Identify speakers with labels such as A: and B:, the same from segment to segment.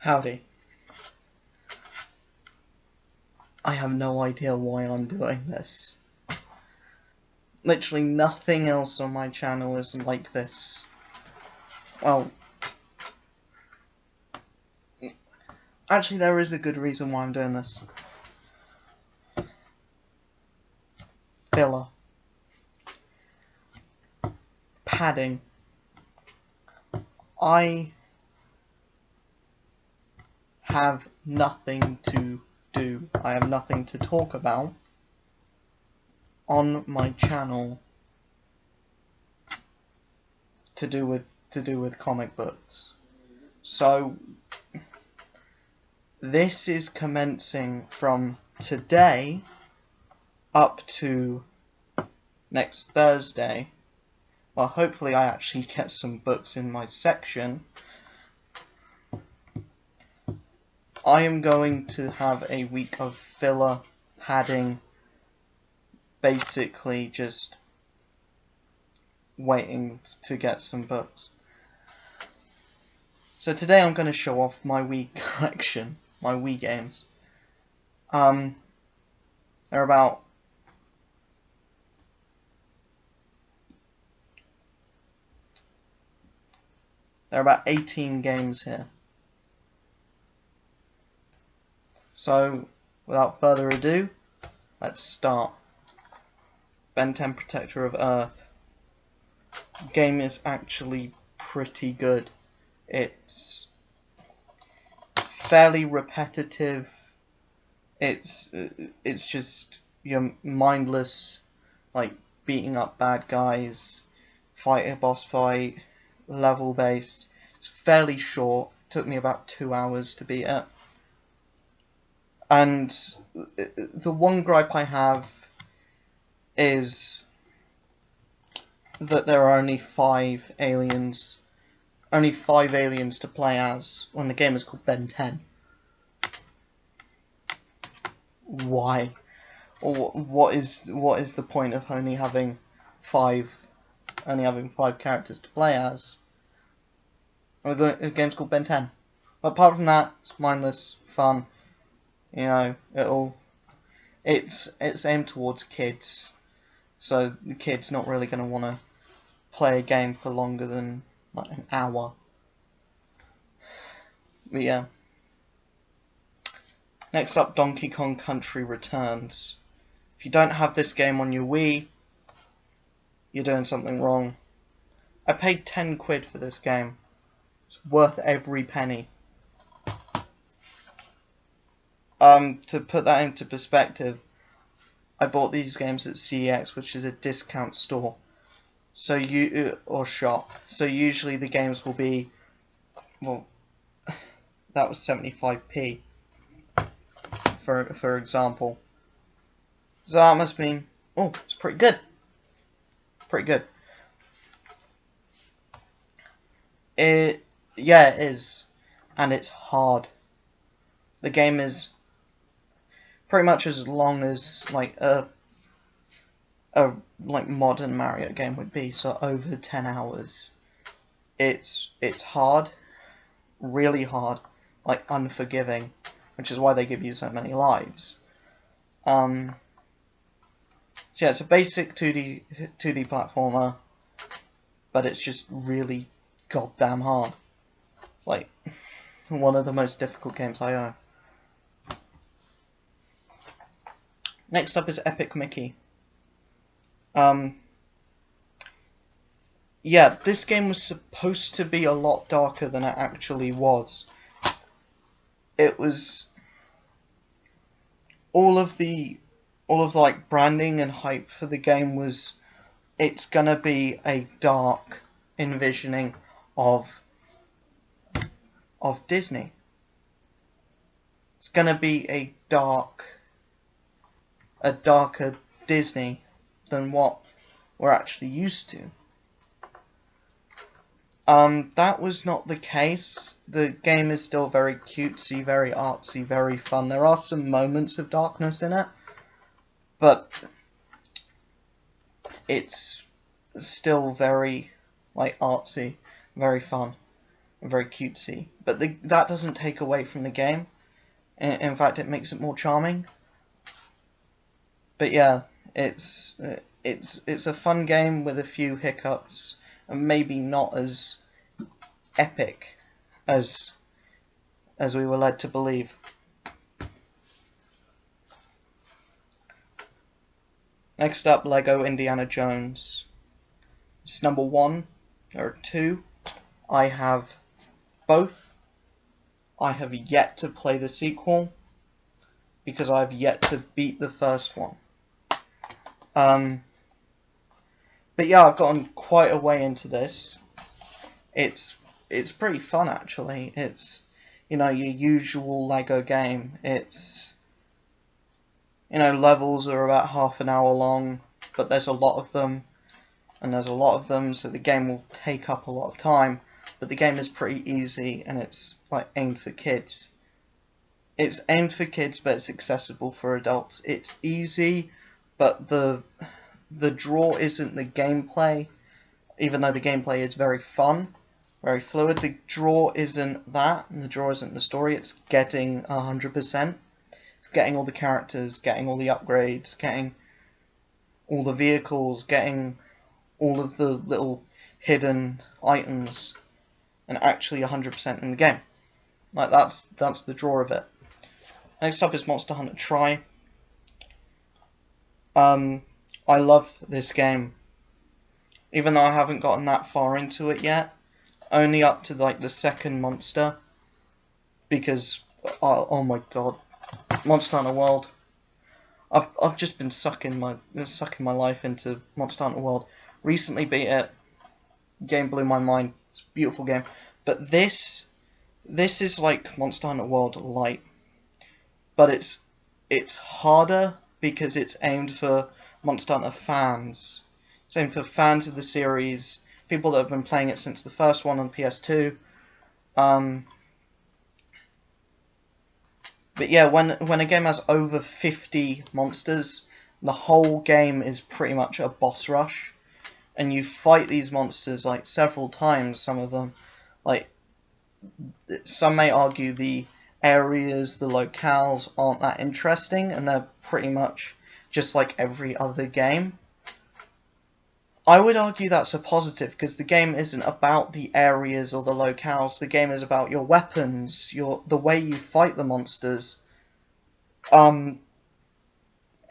A: Howdy. I have no idea why I'm doing this. Literally nothing else on my channel is like this. Well, actually there is a good reason why I'm doing this. Filler. Padding. I have nothing to do. I have nothing to talk about on my channel to do with comic books. So this is commencing from today up to next Thursday. Well, hopefully I actually get some books in my section. I am going to have a week of filler padding, basically just waiting to get some books. So today I'm going to show off my Wii collection, my Wii games. They're about There are about 18 games here. So, without further ado, let's start. Ben 10 Protector of Earth. The game is actually pretty good. It's fairly repetitive. It's just your mindless, like, beating up bad guys, fight a boss fight, level based. It's fairly short. It took me about 2 hours to beat it. And the one gripe I have is that there are only 5 aliens. Only 5 aliens to play as when the game is called Ben 10. Why? Or what is the point of only having 5 characters to play as? The game's called Ben 10. But apart from that, it's mindless, fun. You know, it's aimed towards kids, so the kid's not really going to want to play a game for longer than like an hour. But yeah. Next up, Donkey Kong Country Returns. If you don't have this game on your Wii, you're doing something wrong. I paid 10 quid for this game. It's worth every penny. To put that into perspective, I bought these games at CEX, which is a discount store, or shop. So usually the games will be, well, that was 75p, for example. So that must mean, oh, it's pretty good. Pretty good. Yeah, it is, and it's hard. The game is pretty much as long as like a modern Mario game would be, so over 10 hours. It's hard, really hard, like unforgiving, which is why they give you so many lives. So yeah, it's a basic 2D platformer, but it's just really goddamn hard. Like one of the most difficult games I own. Next up is Epic Mickey. Yeah, this game was supposed to be a lot darker than it actually was. It was all of like branding and hype for the game was it's gonna be a dark envisioning of Disney. It's gonna be a darker Disney than what we're actually used to. That was not the case. The game is still very cutesy, very artsy, very fun. There are some moments of darkness in it, but it's still very, like, artsy, very fun. very cutesy. But that doesn't take away from the game. In fact, it makes it more charming. But yeah, it's a fun game with a few hiccups, and maybe not as epic as we were led to believe. Next up, Lego Indiana Jones. It's number 1. There are 2. I have both. I have yet to play the sequel because I've yet to beat the first one. But yeah, I've gotten quite a way into this. It's pretty fun, actually. It's, you know, your usual Lego game. It's, you know, levels are about half an hour long, but there's a lot of them, so the game will take up a lot of time. But the game is pretty easy, and it's like aimed for kids. It's aimed for kids, but it's accessible for adults. It's easy, but the draw isn't the gameplay. Even though the gameplay is very fun, very fluid, the draw isn't that, and the draw isn't the story. It's getting 100%. It's getting all the characters, getting all the upgrades, getting all the vehicles, getting all of the little hidden items, and actually 100% in the game. Like, that's the draw of it. Next up is Monster Hunter Tri. I love this game. Even though I haven't gotten that far into it yet, only up to like the second monster, because oh my god, Monster Hunter World. I've just been sucking my life into Monster Hunter World. Recently beat it. Game blew my mind. It's a beautiful game. But this is like Monster Hunter World Light, but it's harder because it's aimed for Monster Hunter fans. It's aimed for fans of the series, people that have been playing it since the first one on PS2. But yeah, when a game has over 50 monsters, the whole game is pretty much a boss rush, and you fight these monsters like several times. Some of them, like, some may argue the areas, the locales aren't that interesting, and they're pretty much just like every other game. I would argue that's a positive, because the game isn't about the areas or the locales. The game is about your weapons, the way you fight the monsters,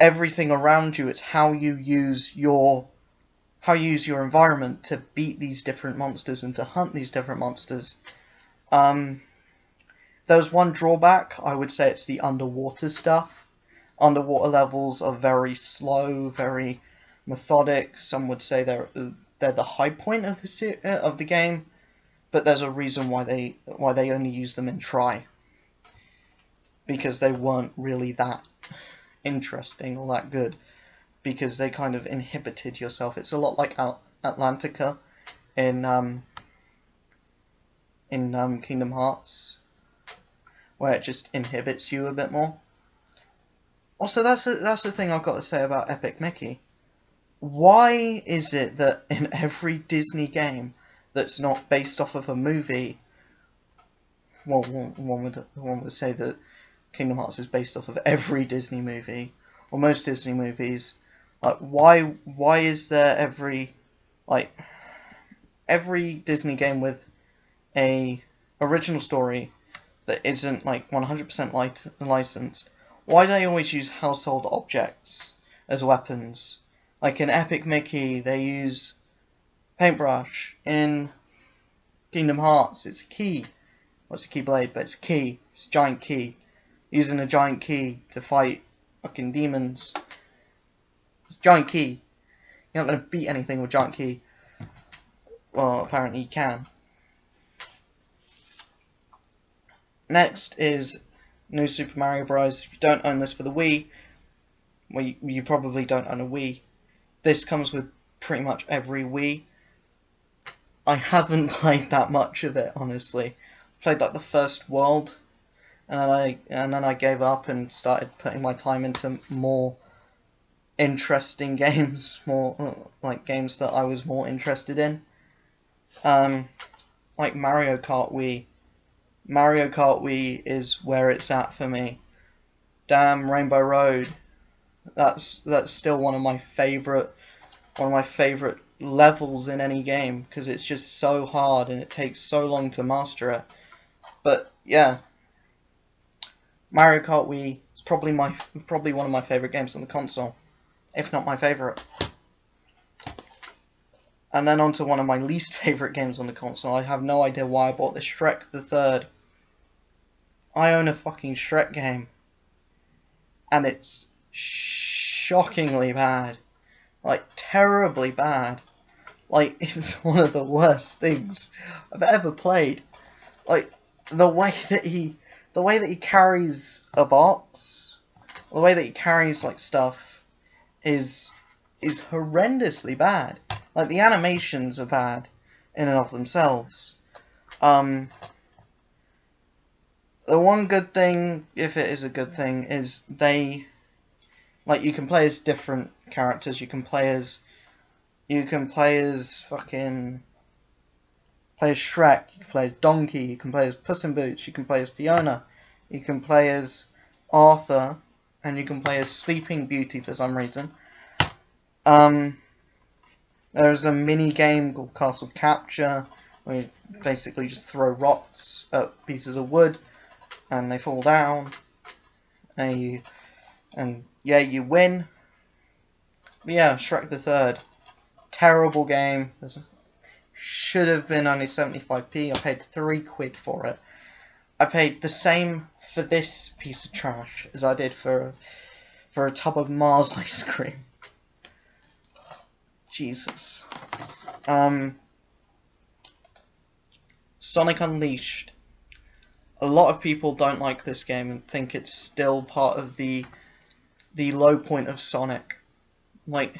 A: everything around you. It's how you use your environment to beat these different monsters and to hunt these different monsters. There's one drawback. I would say it's the underwater stuff. Underwater levels are very slow, very methodic. Some would say they're the high point of the game, but there's a reason why they only use them in Tri, because they weren't really that interesting or that good, because they kind of inhibited yourself. It's a lot like Atlantica in Kingdom Hearts, where it just inhibits you a bit more. Also, that's the thing I've got to say about Epic Mickey. Why is it that in every Disney game that's not based off of a movie, well, one would say that Kingdom Hearts is based off of every Disney movie, or most Disney movies, like, why is there every Disney game with a original story that isn't like 100% licensed, why do they always use household objects as weapons? Like in Epic Mickey, they use paintbrush. In Kingdom Hearts, it's a key. Well, it's a keyblade, but it's a key. It's a giant key. Using a giant key to fight fucking demons. It's a giant key. You're not going to beat anything with a giant key. Well, apparently you can. Next is New Super Mario Bros. If you don't own this for the Wii, well, you probably don't own a Wii. This comes with pretty much every Wii. I haven't played that much of it, honestly. I played like the first world, and then I gave up and started putting my time into more interesting games, more like games that I was more interested in. like Mario Kart Wii. Mario Kart Wii is where it's at for me. Damn, Rainbow Road. That's still one of my favorite levels in any game, because it's just so hard and it takes so long to master it. But yeah, Mario Kart Wii is probably one of my favorite games on the console, if not my favorite. And then on to one of my least favorite games on the console. I have no idea why I bought this, Shrek the Third. I own a fucking Shrek game, and it's shockingly bad. Like, terribly bad. Like, it's one of the worst things I've ever played. Like, the way that he carries a box, the way that he carries, like, stuff is horrendously bad. Like, the animations are bad in and of themselves. The one good thing, if it is a good thing, is you can play as different characters. You can play as Shrek, you can play as Donkey, you can play as Puss in Boots, you can play as Fiona, you can play as Arthur, and you can play as Sleeping Beauty for some reason. There's a mini game called Castle Capture, where you basically just throw rocks at pieces of wood, and they fall down, and you win. But yeah, Shrek the Third, terrible game. Should have been only 75p. I paid £3 for it. I paid the same for this piece of trash as I did for a tub of Mars ice cream. Jesus. Sonic Unleashed. A lot of people don't like this game and think it's still part of the low point of Sonic. Like,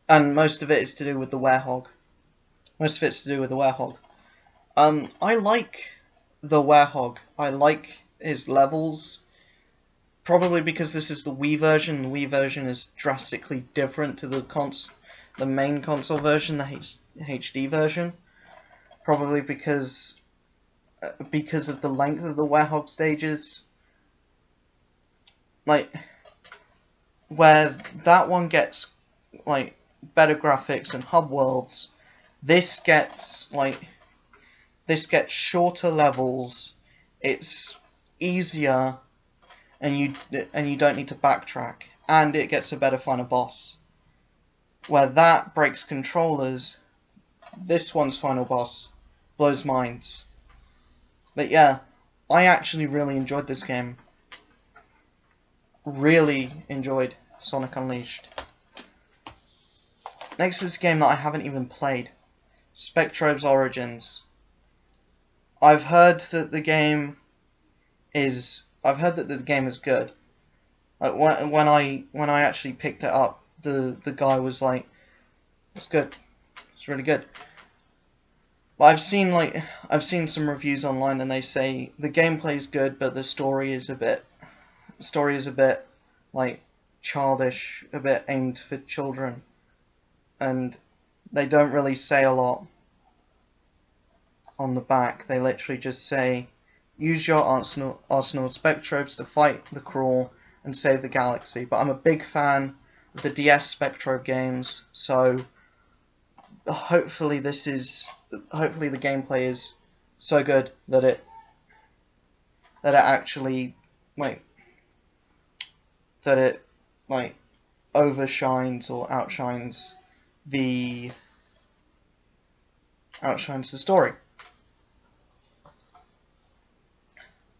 A: and most of it is to do with the werehog. I like the werehog. I like his levels. Probably because this is the Wii version. The Wii version is drastically different to the main console version, the HD version. Probably because of the length of the werehog stages. Like, where that one gets like better graphics and hub worlds, this gets shorter levels. It's easier, and you don't need to backtrack, and it gets a better final boss. Where that breaks controllers, this one's final boss blows minds. But yeah, I actually really enjoyed this game. Really enjoyed Sonic Unleashed. Next is a game that I haven't even played, Spectrobe's Origins. I've heard that the game is good. Like, when I actually picked it up, the guy was like, "It's good. It's really good." But I've seen some reviews online, and they say the gameplay is good, but the story is a bit like childish, a bit aimed for children, and they don't really say a lot on the back. They literally just say, use your arsenal of Spectrobes to fight the Crawl and save the galaxy. But I'm a big fan of the DS Spectrobe games, so hopefully the gameplay is so good that it actually overshines or outshines the story.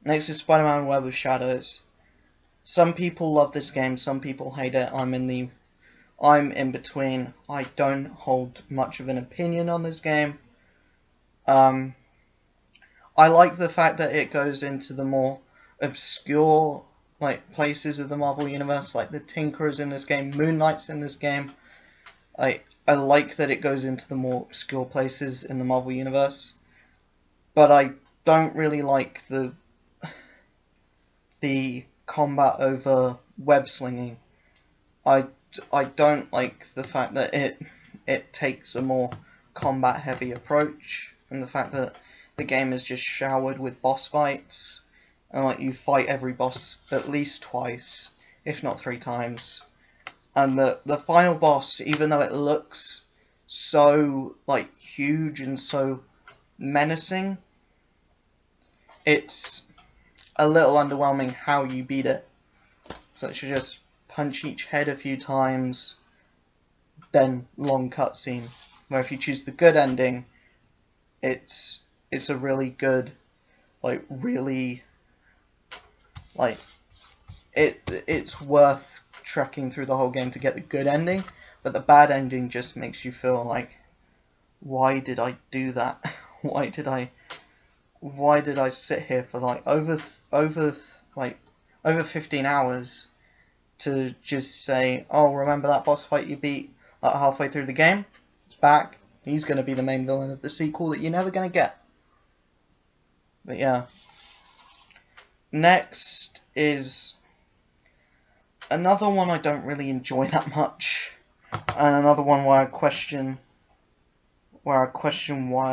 A: Next is Spider-Man Web of Shadows. Some people love this game, some people hate it. I'm in between. I don't hold much of an opinion on this game. I like the fact that it goes into the more obscure places of the Marvel Universe, like the Tinkerer's in this game, Moon Knight's in this game. I like that it goes into the more obscure places in the Marvel Universe, but I don't really like the combat over web slinging. I don't like the fact that it takes a more combat heavy approach and the fact that the game is just showered with boss fights, and like you fight every boss at least twice, if not 3 times. And the final boss, even though it looks so like huge and so menacing, it's a little underwhelming how you beat it. So you just punch each head a few times, then long cutscene. Where if you choose the good ending, it's a really good, like really, like it's worth trekking through the whole game to get the good ending. But the bad ending just makes you feel like, why did I do that? Why did I sit here for like over 15 hours to just say, oh, remember that boss fight you beat halfway through the game? It's back. He's going to be the main villain of the sequel that you're never going to get. But yeah. Next is another one I don't really enjoy that much, and another one where I question why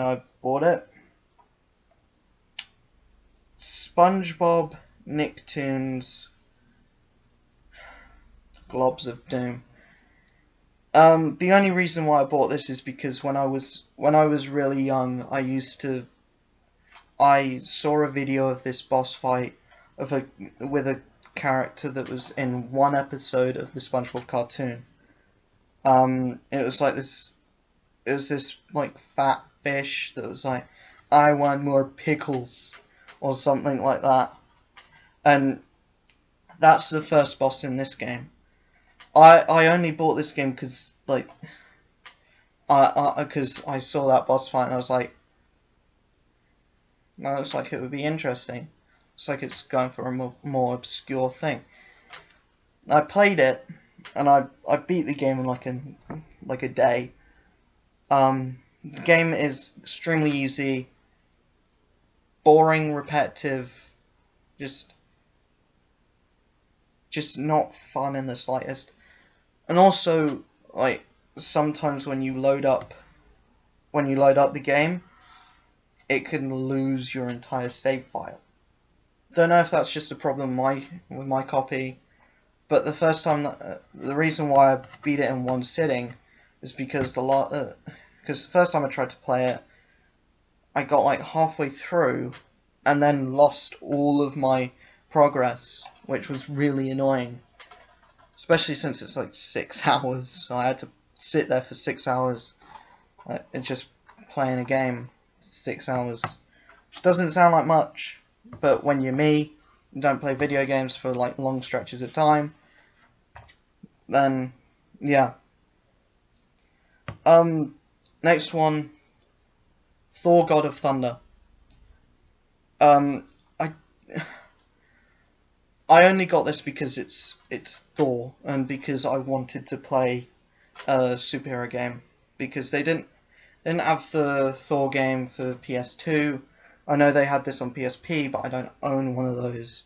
A: I bought it. SpongeBob Nicktoons Globs of Doom. The only reason why I bought this is because when I was really young, I saw a video of this boss fight with a character that was in one episode of the SpongeBob cartoon. It was this like fat fish that was like, I want more pickles, or something like that. And that's the first boss in this game. I only bought this game because like I saw that boss fight and I was like, no, looks like it would be interesting. Looks like it's going for a more obscure thing. I played it and I beat the game in like a day. The game is extremely easy, boring, repetitive, just not fun in the slightest. And also, like, sometimes when you load up the game, it can lose your entire save file. Don't know if that's just a problem with my copy, but the reason why I beat it in one sitting is because the first time I tried to play it, I got like halfway through and then lost all of my progress, which was really annoying. Especially since it's like 6 hours, so I had to sit there for 6 hours and just playing a game. 6 hours, which doesn't sound like much, but when you're me, and don't play video games for like long stretches of time, then yeah. Next one, Thor: God of Thunder. I only got this because it's Thor, and because I wanted to play a superhero game, because they didn't have the Thor game for PS2. I know they had this on PSP, but I don't own one of those,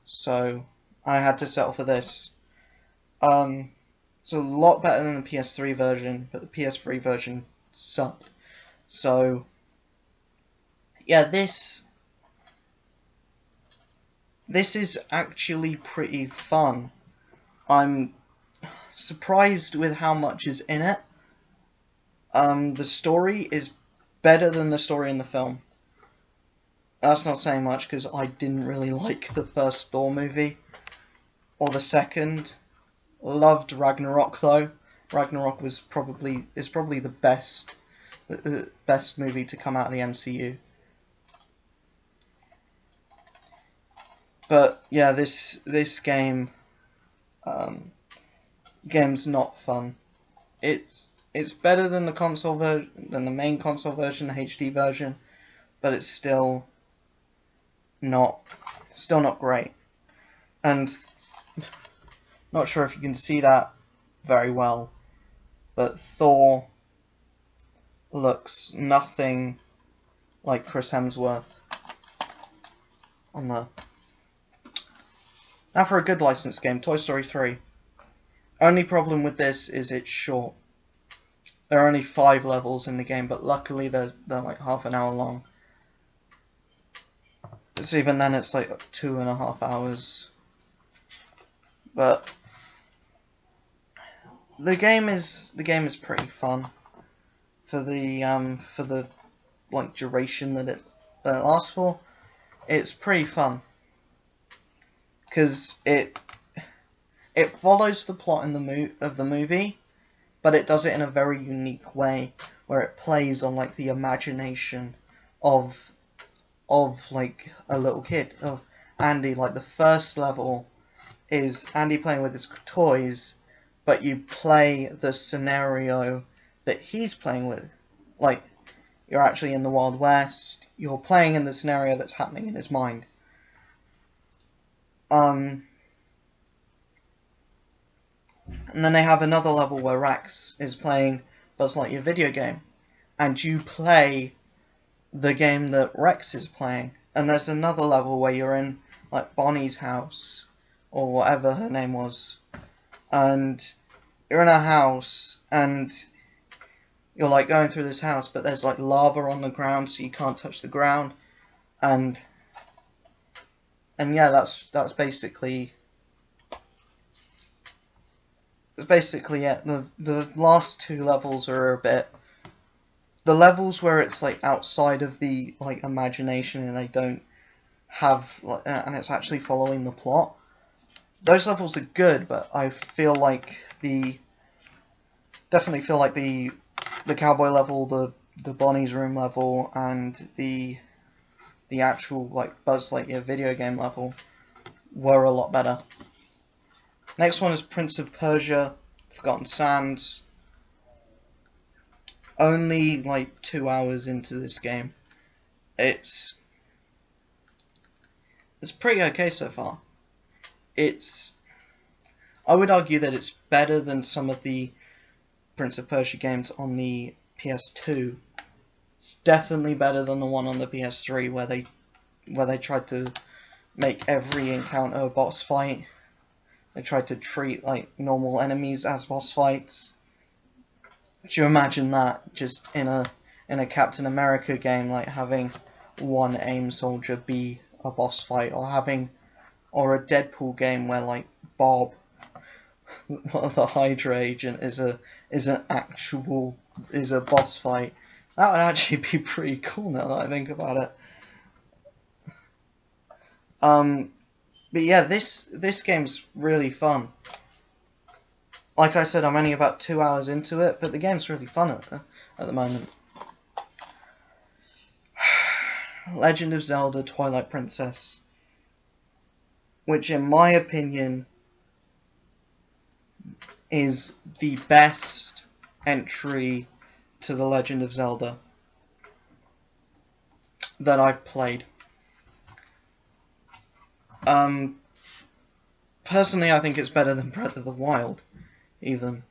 A: so I had to settle for this. It's a lot better than the PS3 version, but the PS3 version sucked. So yeah, this is actually pretty fun. I'm surprised with how much is in it. The story is better than the story in the film. That's not saying much because I didn't really like the first Thor movie or the second. Loved Ragnarok though. Ragnarok is probably the best movie to come out of the MCU. But yeah, this game's not fun. It's better than the main console version, the HD version, but it's still not great. And not sure if you can see that very well, but Thor looks nothing like Chris Hemsworth on the. Now for a good licensed game, Toy Story 3. Only problem with this is it's short. There are only 5 levels in the game, but luckily they're like half an hour long. So even then it's like 2.5 hours. But the game is pretty fun for the like duration that it lasts for. It's pretty fun because it follows the plot in the movie, but it does it in a very unique way where it plays on like the imagination of like a little kid, of Andy. Like the first level is Andy playing with his toys, but you play the scenario that he's playing with. Like, you're actually in the Wild West, you're playing in the scenario that's happening in his mind. And then they have another level where Rex is playing Buzz Lightyear video game, and you play the game that Rex is playing. And there's another level where you're in like Bonnie's house, or whatever her name was, and you're in a house, and you're like going through this house, but there's like lava on the ground, so you can't touch the ground, and yeah, that's basically it. The last 2 levels are a bit. The levels where it's like outside of the like imagination and they don't have and it's actually following the plot. Those levels are good, but I feel like definitely feel like the cowboy level, the Bonnie's room level, and the actual like Buzz Lightyear video game level were a lot better. Next one is Prince of Persia: Forgotten Sands. Only like 2 hours into this game. It's pretty okay so far. I would argue that it's better than some of the Prince of Persia games on the PS2. It's definitely better than the one on the PS3 where they tried to make every encounter a boss fight. They tried to treat like normal enemies as boss fights. Could you imagine that just in a Captain America game, like having one AIM soldier be a boss fight, or a Deadpool game where like Bob, the Hydra agent, is a boss fight. That would actually be pretty cool now that I think about it. But yeah, this game's really fun. Like I said, I'm only about 2 hours into it, but the game's really fun at the moment. Legend of Zelda: Twilight Princess, which in my opinion is the best entry to The Legend of Zelda that I've played. Personally, I think it's better than Breath of the Wild, even.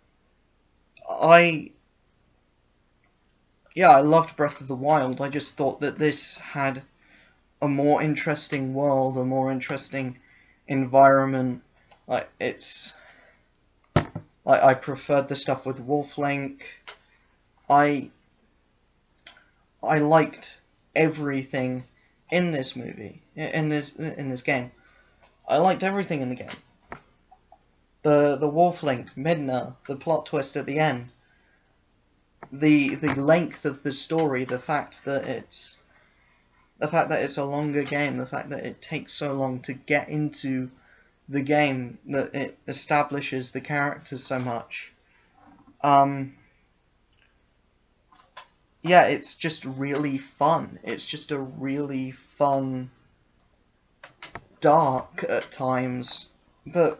A: I loved Breath of the Wild. I just thought that this had a more interesting world, a more interesting environment. I preferred the stuff with Wolf Link. I liked everything in this movie, in this game. I liked everything in the game. The Wolf Link, Midna, the plot twist at the end, the length of the story, the fact that it's a longer game, the fact that it takes so long to get into the game, that it establishes the characters so much. Yeah, it's just really fun. It's just a really fun, dark at times, but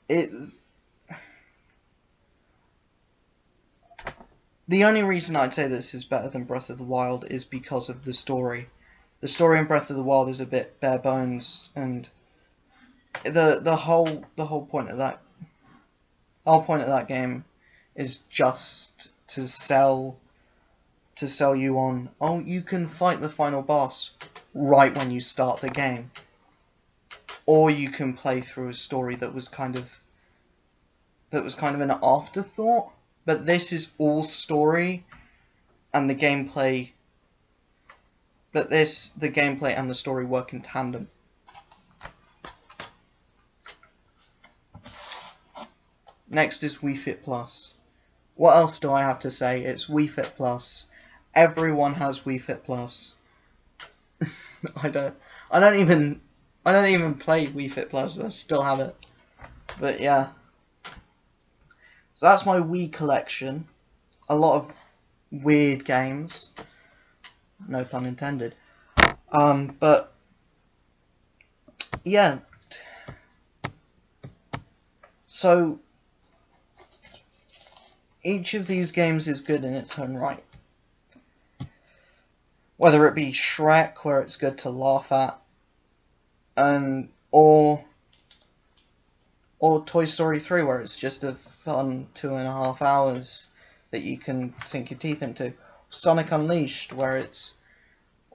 A: it's... The only reason I'd say this is better than Breath of the Wild is because of the story. The story in Breath of the Wild is a bit bare bones, and the whole point of that game is just to sell you on, oh, you can fight the final boss right when you start the game, or you can play through a story that was kind of an afterthought. but this is all story, and the gameplay. But the gameplay and the story work in tandem. Next is Wii Fit Plus. What else do I have to say? It's Wii Fit Plus. Everyone has Wii Fit Plus. I don't even play Wii Fit Plus. I still have it. But yeah. So that's my Wii collection. A lot of weird games. No pun intended. But yeah. So each of these games is good in its own right. Whether it be Shrek, where it's good to laugh at, or Toy Story 3, where it's just a fun 2.5 hours that you can sink your teeth into. Sonic Unleashed, where it's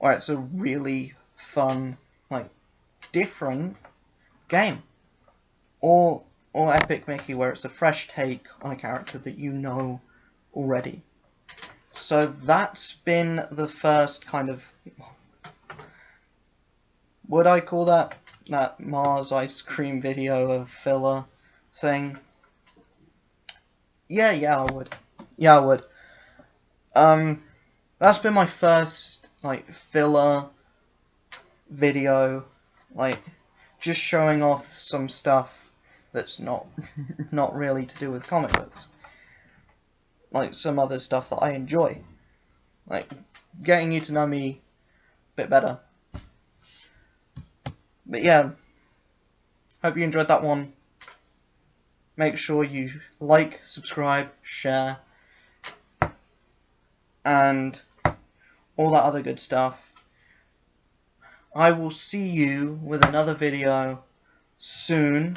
A: a really fun, like, different game. Or Epic Mickey, where it's a fresh take on a character that you know already. So that's been the first kind of, would I call that Mars ice cream video of filler thing? Yeah, I would. Yeah, I would. That's been my first, like, filler video, like, just showing off some stuff that's not really to do with comic books. Like, some other stuff that I enjoy. Like, getting you to know me a bit better. But yeah, hope you enjoyed that one. Make sure you like, subscribe, share, and all that other good stuff. I will see you with another video soon.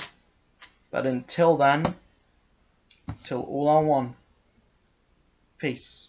A: But until then, till all are one. Peace.